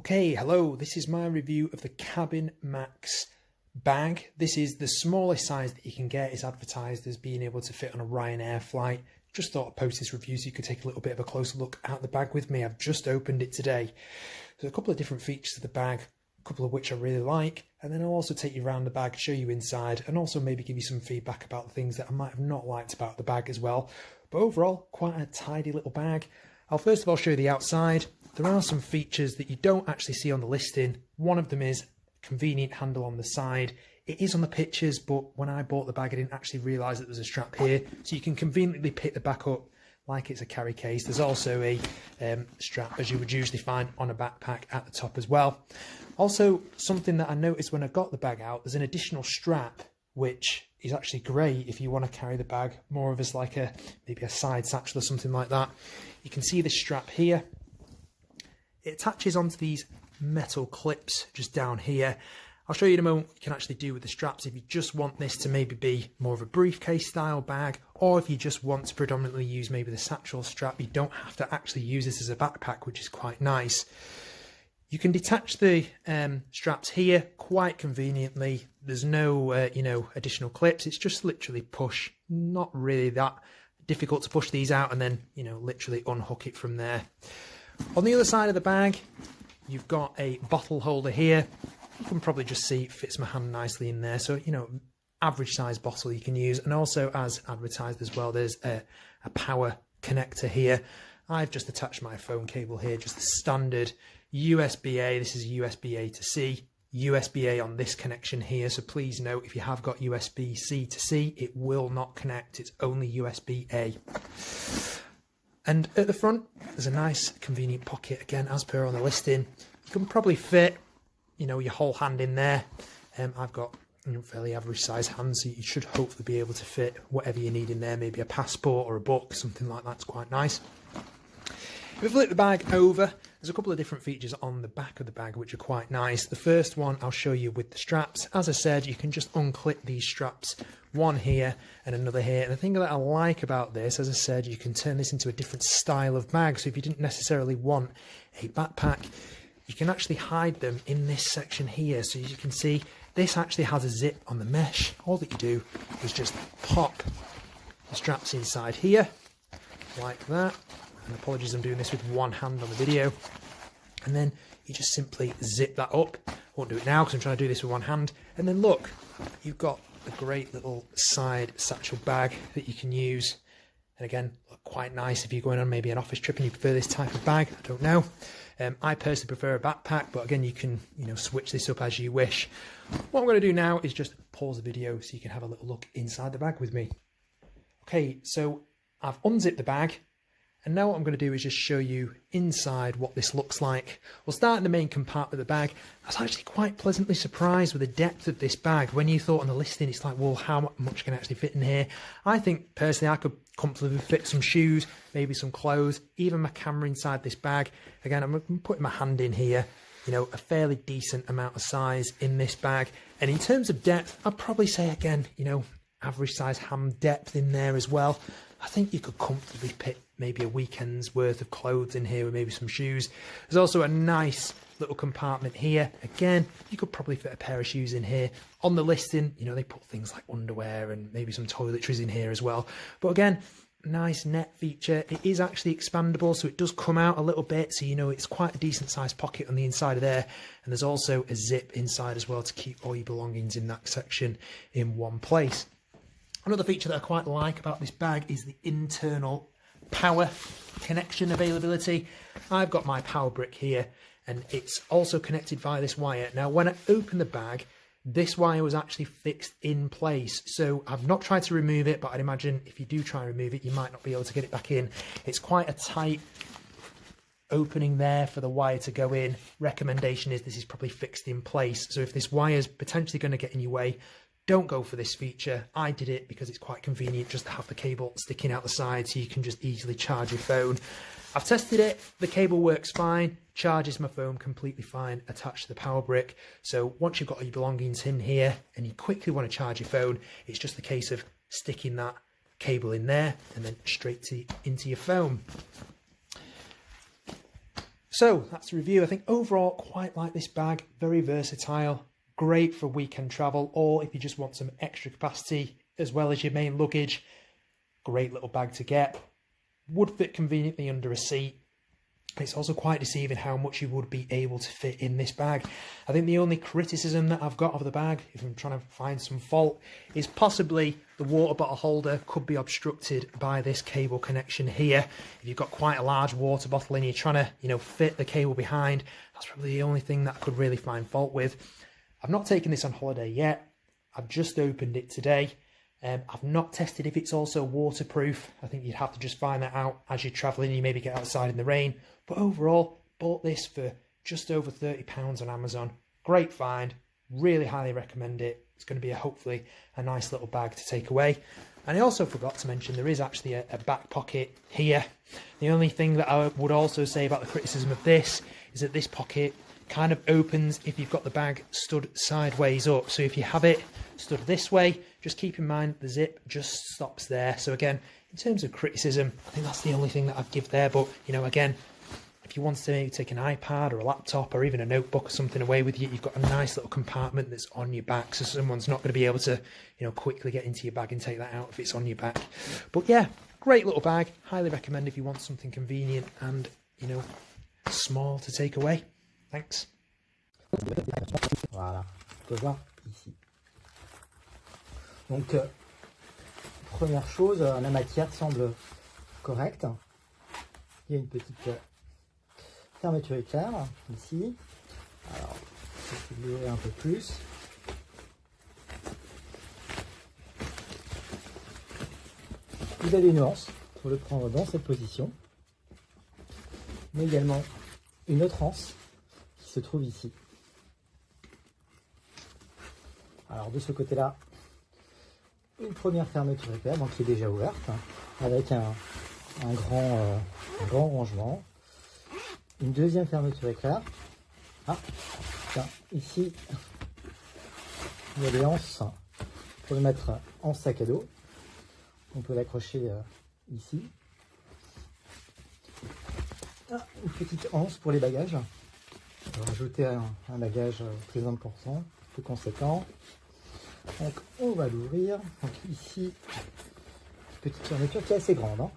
Okay, hello, this is my review of the Cabin Max bag. This is the smallest size that you can get. It's advertised as being able to fit on a Ryanair flight. Just thought I'd post this review so you could take a little bit of a closer look at the bag with me. I've just opened it today. There's a couple of different features of the bag, a couple of which I really like, and then I'll also take you around the bag, show you inside, and also maybe give you some feedback about the things that I might have not liked about the bag as well. But overall, quite a tidy little bag. I'll first of all show you the outside. There are some features that you don't actually see on the listing. One of them is a convenient handle on the side. It is on the pictures, but when I bought the bag, I didn't actually realise that there was a strap here. So you can conveniently pick the back up like it's a carry case. There's also a strap, as you would usually find on a backpack, at the top as well. Also, something that I noticed when I got the bag out, there's an additional strap, which is actually great if you want to carry the bag more of as like maybe a side satchel or something like that. You can see this strap here. It attaches onto these metal clips just down here. I'll show you in a moment what you can actually do with the straps if you just want this to maybe be more of a briefcase style bag, or if you just want to predominantly use maybe the satchel strap. You don't have to actually use this as a backpack, which is quite nice. You can detach the straps here quite conveniently. There's no additional clips. It's just literally push. Not really that difficult to push these out and then literally unhook it from there. On the other side of the bag, you've got a bottle holder here. You can probably just see it fits my hand nicely in there. So, average size bottle you can use. And also, as advertised as well, there's a power connector here. I've just attached my phone cable here, just the standard USB-A. This is USB-A to C. USB-A on this connection here. So please note, if you have got USB-C to C, it will not connect. It's only USB-A. And at the front, there's a nice convenient pocket, again, as per on the listing. You can probably fit, your whole hand in there. I've got fairly average size hands, so you should hopefully be able to fit whatever you need in there, maybe a passport or a book, something like that's quite nice. If we flip the bag over, there's a couple of different features on the back of the bag which are quite nice. The first one I'll show you with the straps. As I said, you can just unclip these straps, one here and another here. And the thing that I like about this, as I said, you can turn this into a different style of bag. So if you didn't necessarily want a backpack, you can actually hide them in this section here. So as you can see, this actually has a zip on the mesh. All that you do is just pop the straps inside here, like that. And apologies, I'm doing this with one hand on the video. And then you just simply zip that up. I won't do it now because I'm trying to do this with one hand. And then look, you've got a great little side satchel bag that you can use. And again, quite nice if you're going on maybe an office trip and you prefer this type of bag. I don't know. I personally prefer a backpack, but again, you can switch this up as you wish. What I'm going to do now is just pause the video so you can have a little look inside the bag with me. Okay, so I've unzipped the bag. And now what I'm going to do is just show you inside what this looks like. We'll start in the main compartment of the bag. I was actually quite pleasantly surprised with the depth of this bag. When you thought on the listing, it's like, well, how much can actually fit in here? I think personally I could comfortably fit some shoes, maybe some clothes, even my camera inside this bag. Again, I'm putting my hand in here. A fairly decent amount of size in this bag. And in terms of depth, I'd probably say again, average size hand depth in there as well. I think you could comfortably fit maybe a weekend's worth of clothes in here with maybe some shoes. There's also a nice little compartment here. Again, you could probably fit a pair of shoes in here. On the listing, they put things like underwear and maybe some toiletries in here as well. But again, nice net feature. It is actually expandable, so it does come out a little bit. So, it's quite a decent sized pocket on the inside of there. And there's also a zip inside as well to keep all your belongings in that section in one place. Another feature that I quite like about this bag is the internal power connection availability. I've got my power brick here and it's also connected via this wire. Now, when I opened the bag, this wire was actually fixed in place. So I've not tried to remove it, but I'd imagine if you do try and remove it, you might not be able to get it back in. It's quite a tight opening there for the wire to go in. Recommendation is this is probably fixed in place. So if this wire is potentially going to get in your way, don't go for this feature. I did it because it's quite convenient just to have the cable sticking out the side so you can just easily charge your phone. I've tested it. The cable works fine, charges my phone completely fine, attached to the power brick. So once you've got all your belongings in here and you quickly want to charge your phone, it's just a case of sticking that cable in there and then straight into your phone. So that's the review. I think overall quite like this bag, very versatile, great for weekend travel, or if you just want some extra capacity as well as your main luggage, great little bag to get. Would fit conveniently under a seat. It's also quite deceiving how much you would be able to fit in this bag. I think the only criticism that I've got of the bag, if I'm trying to find some fault, is possibly the water bottle holder could be obstructed by this cable connection here. If you've got quite a large water bottle and you're trying to, fit the cable behind, that's probably the only thing that I could really find fault with. I've not taken this on holiday yet. I've just opened it today. I've not tested if it's also waterproof. I think you'd have to just find that out as you're travelling. You maybe get outside in the rain. But overall, bought this for just over £30 on Amazon. Great find. Really highly recommend it. It's going to be hopefully a nice little bag to take away. And I also forgot to mention there is actually a back pocket here. The only thing that I would also say about the criticism of this is that this pocket kind of opens if you've got the bag stood sideways up. So if you have it stood this way, just keep in mind the zip just stops there. So again, in terms of criticism, I think that's the only thing that I'd give there. But again, if you wanted to maybe take an iPad or a laptop or even a notebook or something away with you, you've got a nice little compartment that's on your back, so someone's not going to be able to quickly get into your bag and take that out if it's on your back. But yeah, great little bag. Highly recommend if you want something convenient and small to take away. Thanks. Voilà, on peut voir ici. Donc, première chose, la matière semble correcte. Il y a une petite fermeture éclair ici. Alors, je vais l'ouvrir un peu plus. Vous avez une anse pour le prendre dans cette position, mais également une autre anse qui se trouve ici. Alors de ce côté-là, une première fermeture éclair, donc qui est déjà ouverte, avec un grand rangement. Une deuxième fermeture éclair. Ah, tiens, ici, il y a des anses pour le mettre en sac à dos. On peut l'accrocher ici. Ah, une petite anse pour les bagages. On va rajouter un bagage très important, plus conséquent. Donc on va l'ouvrir. Donc ici, petite fermeture qui est assez grande.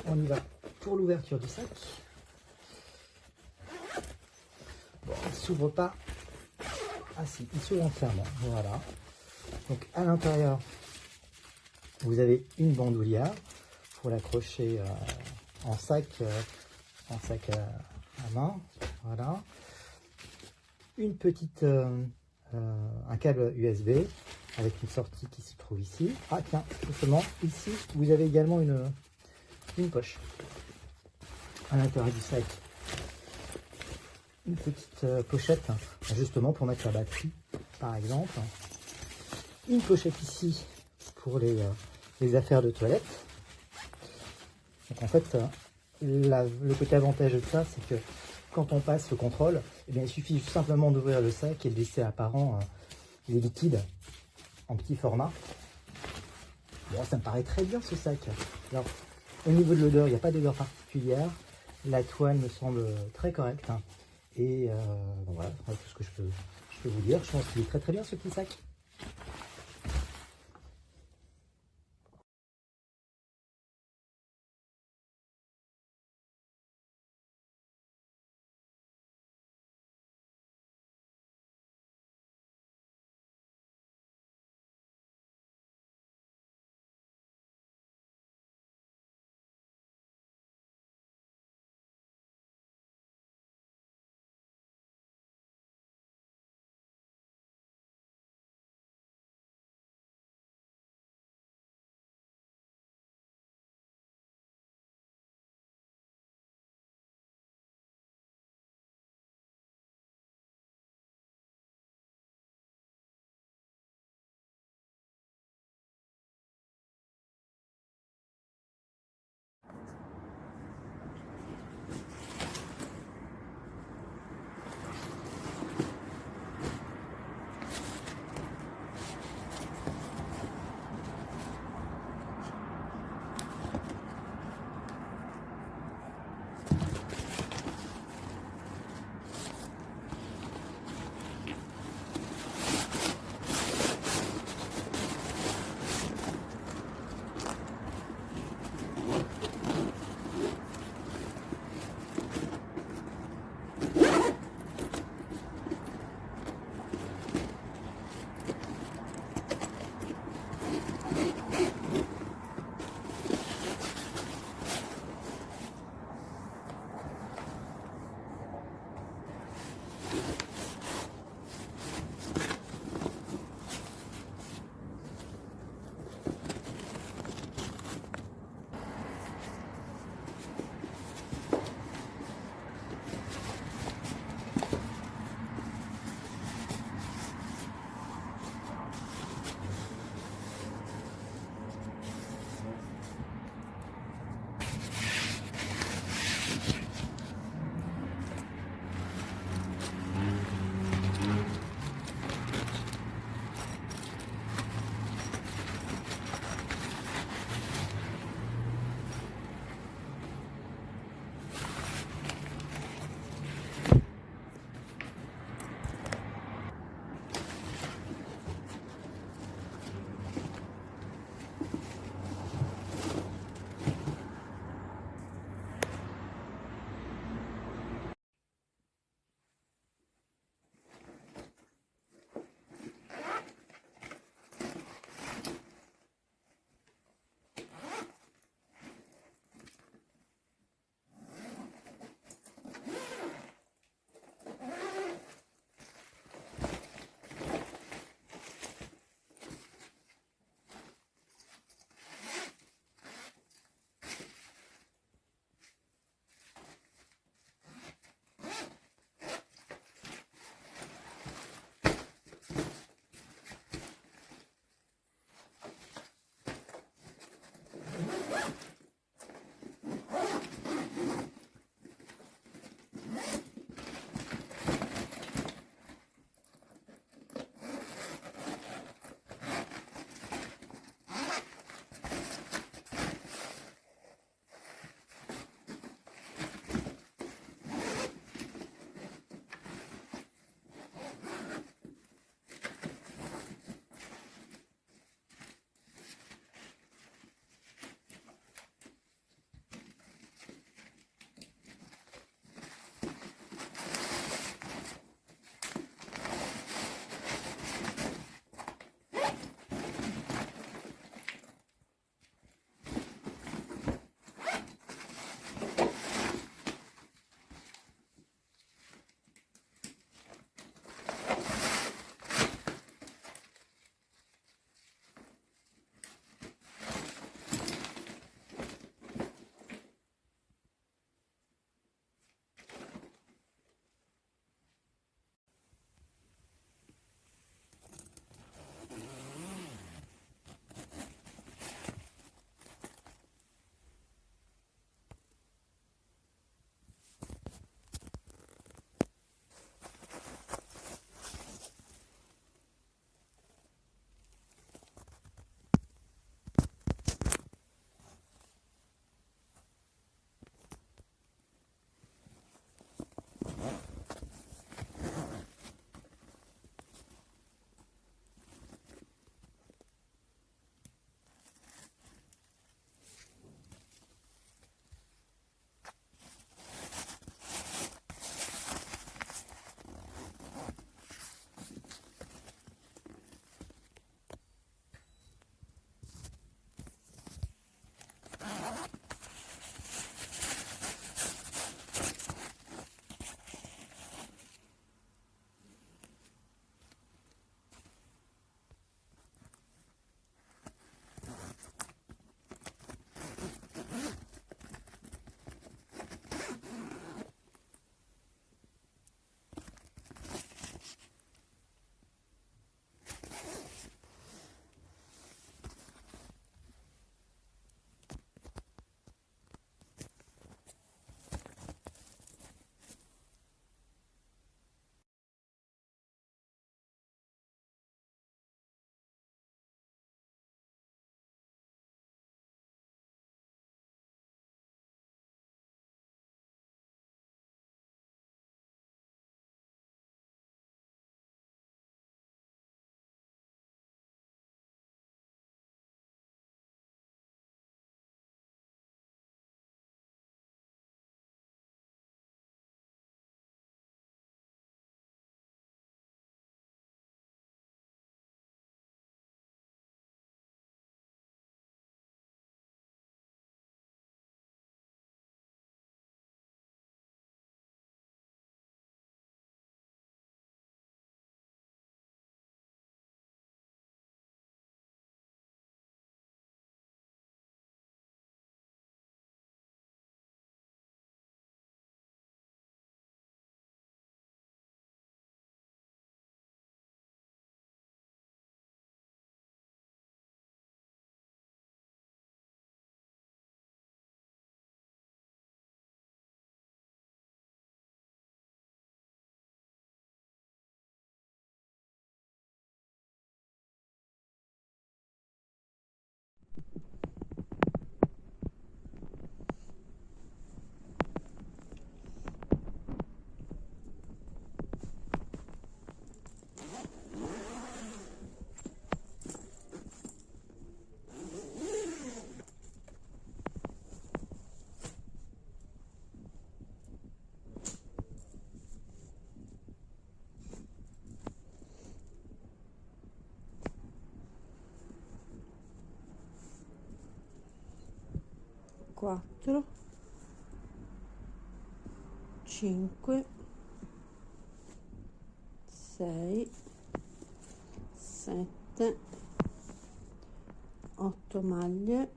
On y va pour l'ouverture du sac. Bon, il ne s'ouvre pas. Ah si, il s'ouvre entièrement. Voilà. Donc à l'intérieur, vous avez une bandoulière pour l'accrocher en sac à main. Voilà. Une petite, un câble USB avec une sortie qui se trouve ici. Ah tiens, justement, ici, vous avez également une poche à l'intérieur du sac. Une petite pochette, justement pour mettre la batterie, par exemple. Une pochette ici pour les affaires de toilette. Donc en fait, le côté avantageux de ça, c'est que quand on passe le contrôle, eh bien, il suffit simplement d'ouvrir le sac et de laisser apparent les liquides en petit format. Bon, ça me paraît très bien ce sac. Alors, au niveau de l'odeur, il n'y a pas d'odeur particulière. La toile me semble très correcte. Et bon, voilà, tout ce que je peux vous dire. Je pense qu'il est très très bien ce petit sac. 4, 5, 6, 7, 8 maglie,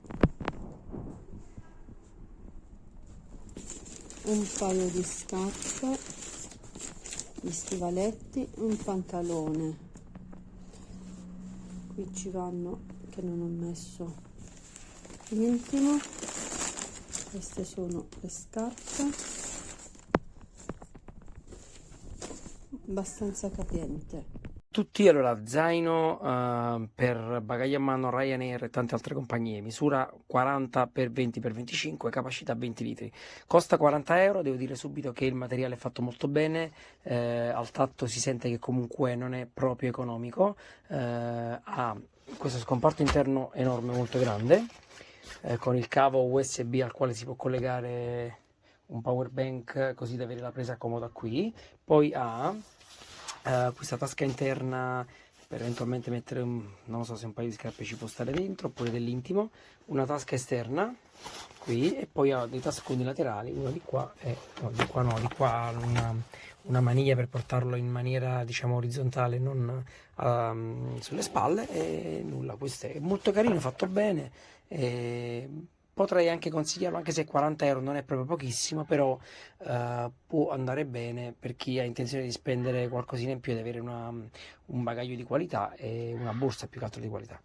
un paio di scarpe, gli stivaletti, un pantalone. Qui ci vanno, che non ho messo l'intimo. Queste sono le scarpe, abbastanza capiente. Tutti, allora, zaino per bagaglio a mano Ryanair e tante altre compagnie, misura 40 x 20 x 25, capacità 20 litri, costa 40 euro. Devo dire subito che il materiale è fatto molto bene, al tatto si sente che comunque non è proprio economico, ha questo scomparto interno enorme, molto grande, con il cavo USB al quale si può collegare un power bank così da avere la presa comoda qui. Poi ha questa tasca interna per eventualmente mettere non so se un paio di scarpe ci può stare dentro, oppure dell'intimo, una tasca esterna qui, e poi ha dei tasconi laterali, uno di qua e no, di qua no, di qua ha una maniglia per portarlo in maniera diciamo orizzontale, non sulle spalle, e nulla. Questo è molto carino, fatto bene, e potrei anche consigliarlo, anche se 40 euro non è proprio pochissimo, però può andare bene per chi ha intenzione di spendere qualcosina in più ed avere un bagaglio di qualità e una borsa più che altro di qualità.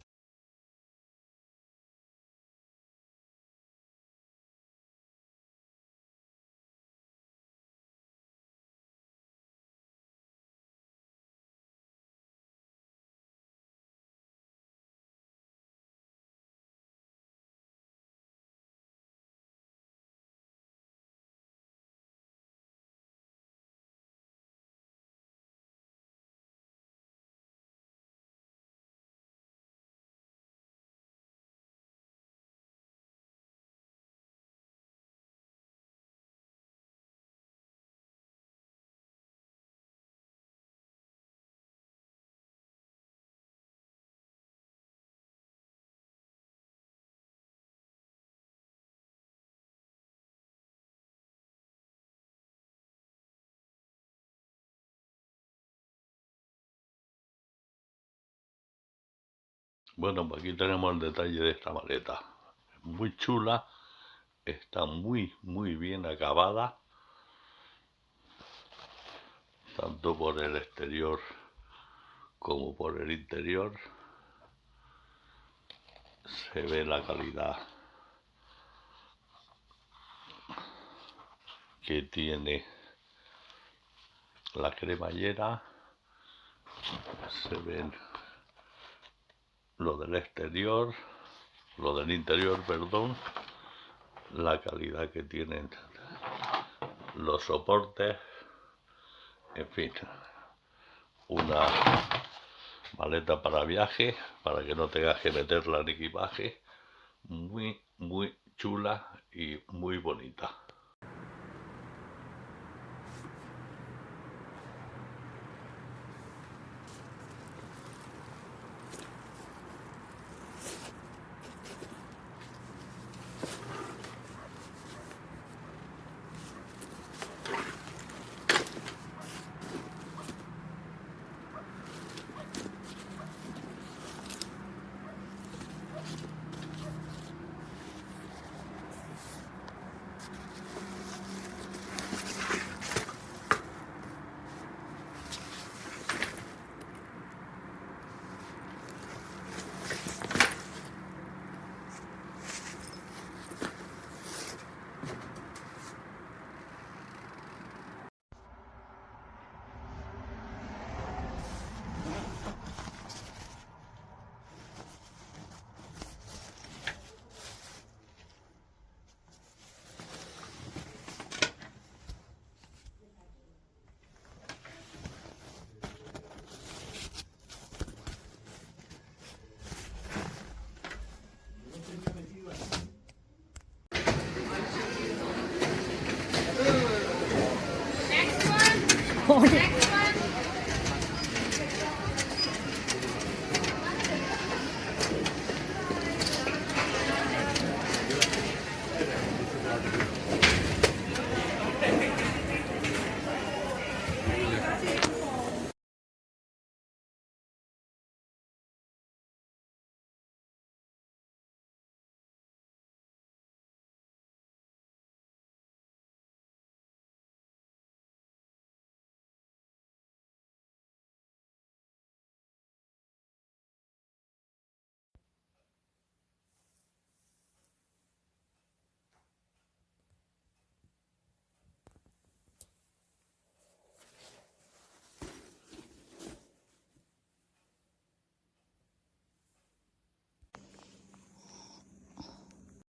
Bueno, pues aquí tenemos el detalle de esta maleta. Muy chula, está muy bien acabada, tanto por el exterior como por el interior. Se ve la calidad que tiene la cremallera, se ven lo del exterior, lo del interior, perdón, la calidad que tienen los soportes, en fin, una maleta para viaje, para que no tengas que meterla en equipaje, muy chula y muy bonita.